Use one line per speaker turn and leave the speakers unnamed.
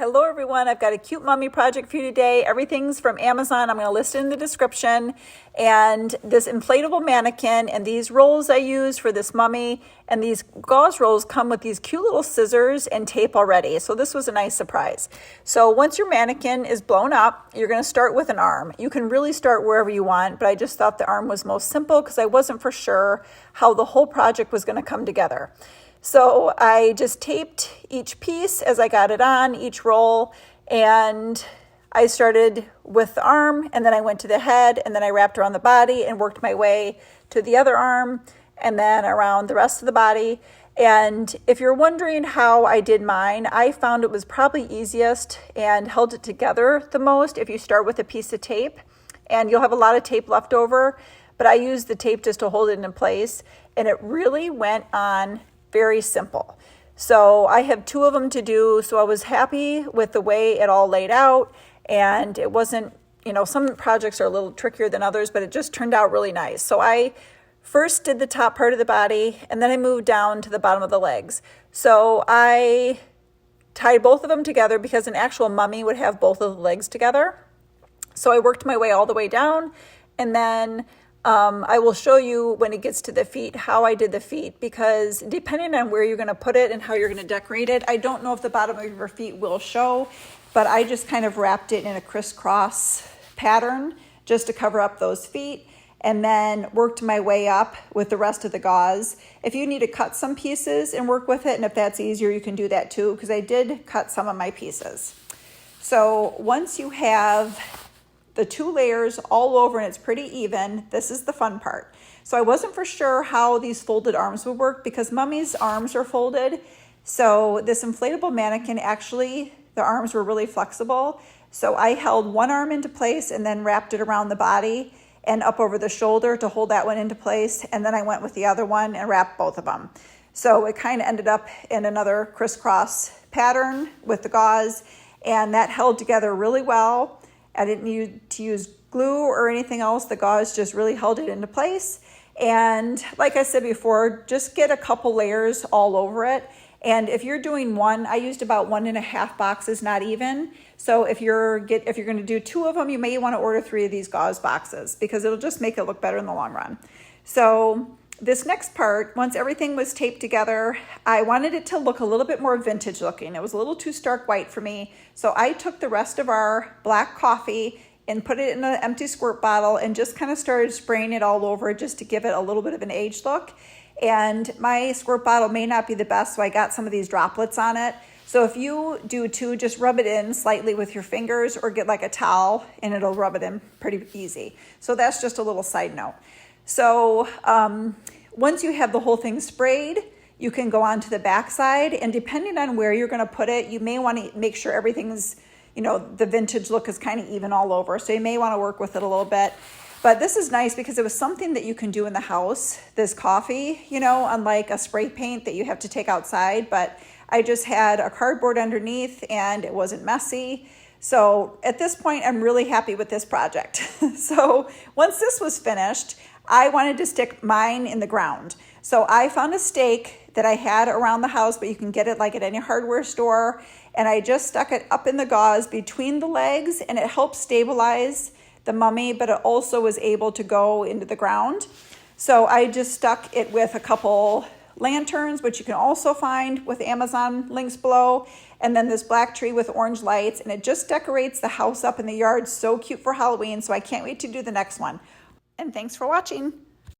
Hello everyone, I've got a cute mummy project for you today. Everything's from Amazon. I'm going to list it in the description. And this inflatable mannequin and these rolls I use for this mummy and these gauze rolls come with these cute little scissors and tape already. So this was a nice surprise. So once your mannequin is blown up, you're going to start with an arm. You can really start wherever you want, but I just thought the arm was most simple because I wasn't for sure how the whole project was going to come together. So I just taped each piece as I got it on, each roll, and I started with the arm, and then I went to the head, and then I wrapped around the body and worked my way to the other arm, and then around the rest of the body. And if you're wondering how I did mine, I found it was probably easiest and held it together the most if you start with a piece of tape, and you'll have a lot of tape left over, but I used the tape just to hold it in place, and it really went on very simple. So I have two of them to do, so I was happy with the way it all laid out, and it wasn't, some projects are a little trickier than others, but it just turned out really nice. So I first did the top part of the body, and then I moved down to the bottom of the legs. So I tied both of them together because an actual mummy would have both of the legs together. So I worked my way all the way down, and then I will show you when it gets to the feet how I did the feet, because depending on where you're going to put it and how you're going to decorate it, I don't know if the bottom of your feet will show, but I just kind of wrapped it in a crisscross pattern just to cover up those feet, and then worked my way up with the rest of the gauze. If you need to cut some pieces and work with it, and if that's easier, you can do that too, because I did cut some of my pieces. So once you have the two layers all over and it's pretty even, this is the fun part. So I wasn't for sure how these folded arms would work because mummy's arms are folded. So this inflatable mannequin, actually, the arms were really flexible. So I held one arm into place and then wrapped it around the body and up over the shoulder to hold that one into place. And then I went with the other one and wrapped both of them. So it kind of ended up in another crisscross pattern with the gauze, and that held together really well. I didn't need to use glue or anything else. The gauze just really held it into place. And like I said before, just get a couple layers all over it. And if you're doing one, I used about 1.5 boxes, not even. So if you're going to do two of them, you may want to order 3 of these gauze boxes because it'll just make it look better in the long run. So this next part, once everything was taped together, I wanted it to look a little bit more vintage looking. It was a little too stark white for me. So I took the rest of our black coffee and put it in an empty squirt bottle and just kind of started spraying it all over just to give it a little bit of an aged look. And my squirt bottle may not be the best, so I got some of these droplets on it. So if you do too, just rub it in slightly with your fingers or get like a towel and it'll rub it in pretty easy. So that's just a little side note. So once you have the whole thing sprayed, you can go on to the back side, and depending on where you're going to put it, you may want to make sure everything's, the vintage look is kind of even all over. So you may want to work with it a little bit. But this is nice because it was something that you can do in the house, this coffee, unlike a spray paint that you have to take outside. But I just had a cardboard underneath and it wasn't messy. So at this point, I'm really happy with this project. So once this was finished, I wanted to stick mine in the ground. So I found a stake that I had around the house, but you can get it like at any hardware store. And I just stuck it up in the gauze between the legs, and it helped stabilize the mummy, but it also was able to go into the ground. So I just stuck it with a couple lanterns, which you can also find with Amazon, links below, and then this black tree with orange lights, and it just decorates the house up in the yard. So cute for Halloween. So I can't wait to do the next one. And thanks for watching.